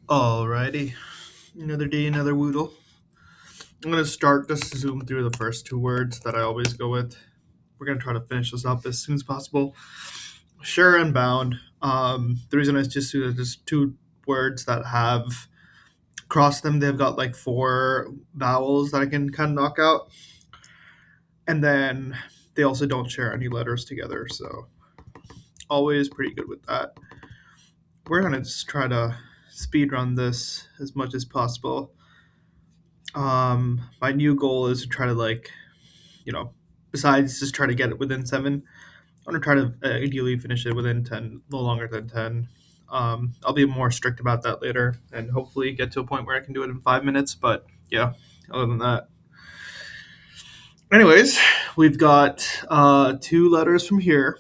Alrighty, another day, another Woodle. I'm gonna start just zoom through the first two words that I always go with. We're gonna try to finish this up as soon as possible. Sure and bound. The reason is just two words that have across them. They've got like four vowels that I can kind of knock out, and then they also don't share any letters together. So always pretty good with that. We're gonna just try to speed run this as much as possible. My new goal is to try to you know, besides just try to get it within seven, I want to try to ideally finish it within 10, no longer than 10. I'll be more strict about that later and hopefully get to a point where I can do it in 5 minutes. But yeah, other than that. Anyways, we've got two letters from here,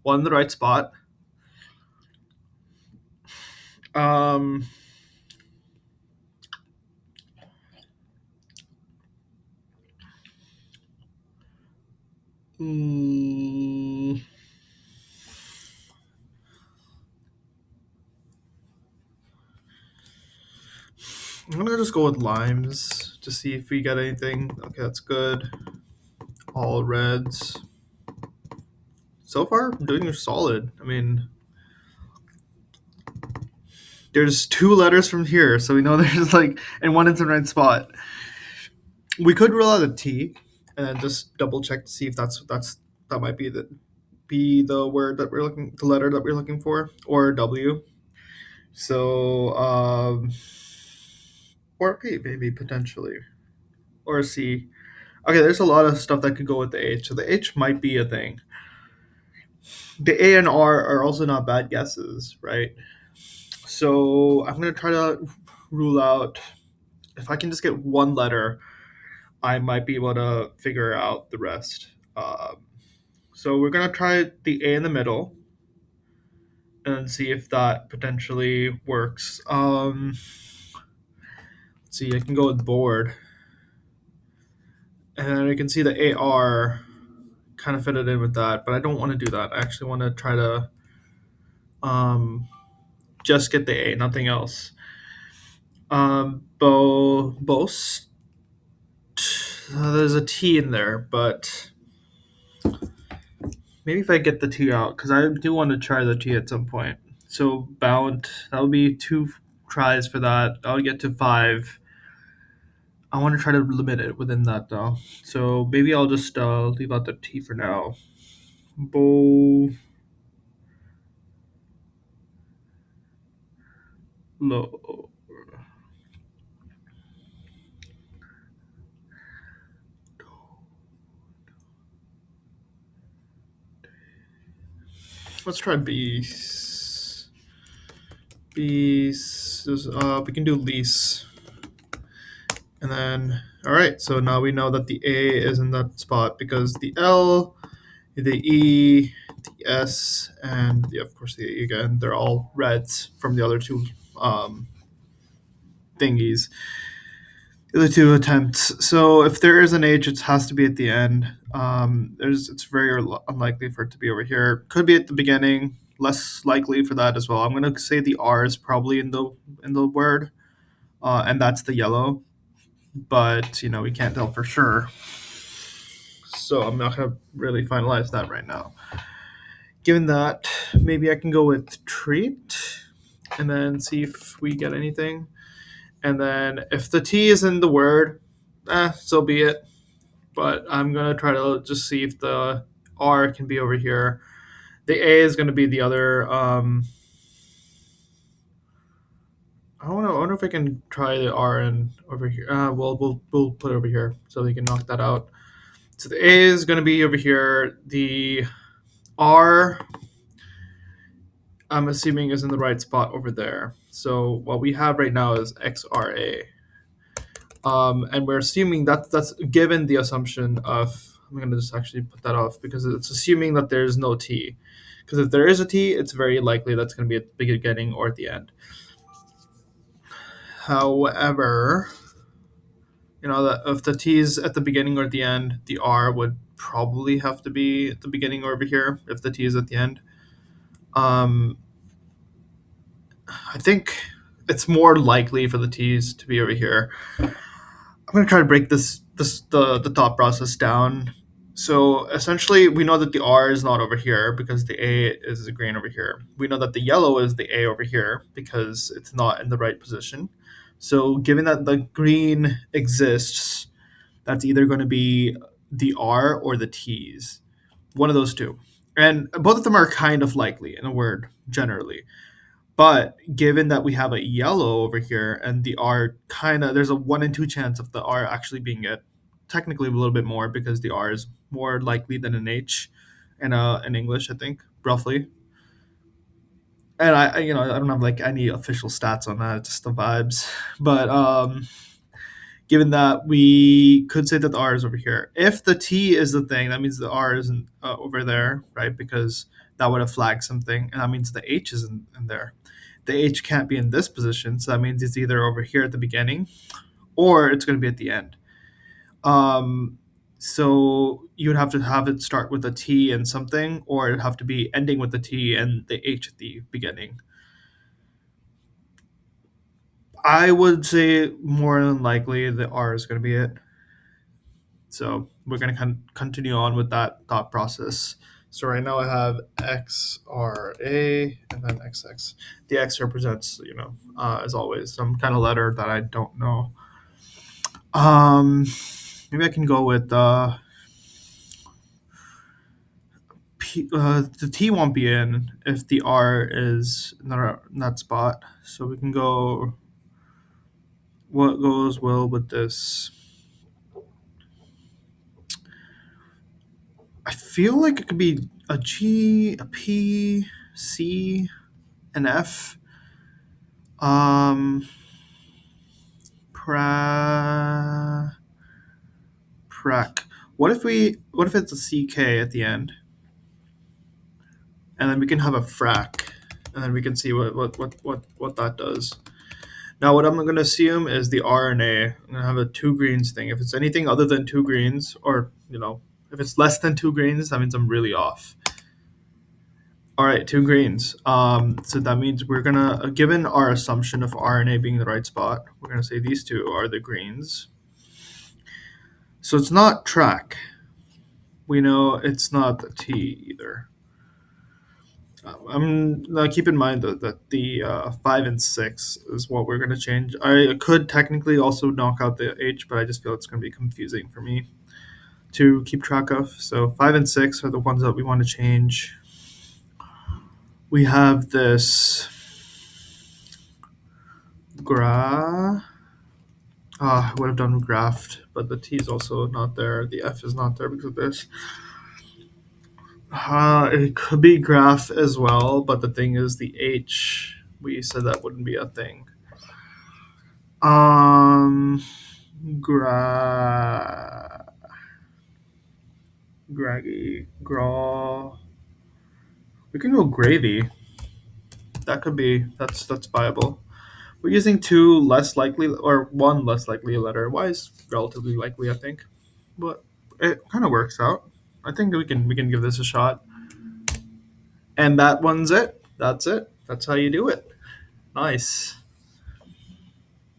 one in the right spot. Um, mm, I'm gonna just go with limes to see if we get anything. Okay, that's good. All reds. So far, I'm doing solid. I mean, there's two letters from here, so we know there's and one is in the right spot. We could rule out a T, and then just double check to see if that might be the word that the letter that we're looking for, or W. So, or P maybe potentially, or C. Okay, there's a lot of stuff that could go with the H, so the H might be a thing. The A and R are also not bad guesses, right? So I'm gonna try to rule out if I can just get one letter, I might be able to figure out the rest. So we're gonna try the A in the middle and see if that potentially works. Let's see, I can go with board, and then I can see the AR kind of fit it in with that, but I don't want to do that. I actually want to try to um, just get the A, nothing else. Boast. There's a T in there, but maybe if I get the T out, because I do want to try the T at some point. So bound, that would be two tries for that. I'll get to five. I want to try to limit it within that though. So maybe I'll just leave out the T for now. Bow low. Let's try bees. Bees. We can do lease. And then, all right. So now we know that the A is in that spot because the L, the E, the S, and of course the E again. They're all reds from the other two um, thingies. The other two attempts. So if there is an H, it has to be at the end. It's very unlikely for it to be over here. Could be at the beginning. Less likely for that as well. I'm gonna say the R is probably in the word, and that's the yellow. But we can't tell for sure. So I'm not gonna really finalize that right now. Given that, maybe I can go with treat, and then see if we get anything. And then if the T is in the word, so be it. But I'm gonna try to just see if the R can be over here. The A is gonna be the other. I don't know. I wonder if I can try the R in over here. We'll put it over here so we can knock that out. So the A is gonna be over here. The R, I'm assuming, is in the right spot over there. So what we have right now is XRA. And we're assuming that's given the assumption of. I'm going to just actually put that off because it's assuming that there's no T. Because if there is a T, it's very likely that's going to be at the beginning or at the end. However, that if the T is at the beginning or at the end, the R would probably have to be at the beginning or over here if the T is at the end. Um, I think it's more likely for the T's to be over here. I'm gonna try to break the thought process down. So essentially, we know that the R is not over here because the A is the green over here. We know that the yellow is the A over here because it's not in the right position. So given that the green exists, that's either going to be the R or the T's, one of those two, and both of them are kind of likely in a word generally. But given that we have a yellow over here and the R kind of, there's a 1 in 2 chance of the R actually being it. Technically, a little bit more because the R is more likely than an H in English, I think, roughly. And I don't have like any official stats on that, it's just the vibes. But given that we could say that the R is over here, if the T is the thing, that means the R isn't over there, right? Because that would have flagged something, and that means the H isn't in there. The H can't be in this position, so that means it's either over here at the beginning or it's going to be at the end. So you would have to have it start with a T and something, or it'd have to be ending with the T and the H at the beginning. I would say more than likely the R is going to be it. So we're going to continue on with that thought process. So right now I have XRA and then XX. The X represents, as always, some kind of letter that I don't know. Maybe I can go with the T won't be in if the R is not in that spot. So we can go. What goes well with this? I feel like it could be a G, a P, C, an F. Um, pra, prac. What if it's a CK at the end? And then we can have a frac. And then we can see what that does. Now what I'm gonna assume is the RNA. I'm gonna have a two greens thing. If it's anything other than two greens, or if it's less than two greens, that means I'm really off. All right, two greens. So that means we're gonna, given our assumption of RNA being the right spot, we're gonna say these two are the greens. So it's not track. We know it's not the T either. Now keep in mind that the 5 and 6 is what we're gonna change. I could technically also knock out the H, but I just feel it's gonna be confusing for me to keep track of. So 5 and 6 are the ones that we want to change. We have this I would have done graphed, but the T is also not there. The F is not there because of this. It could be graph as well, but the thing is the H, we said that wouldn't be a thing. Graggy, graw. We can go gravy. That's viable. We're using two less likely or one less likely letter. Y is relatively likely, I think, but it kind of works out. I think we can give this a shot. And that one's it. That's it. That's how you do it. Nice.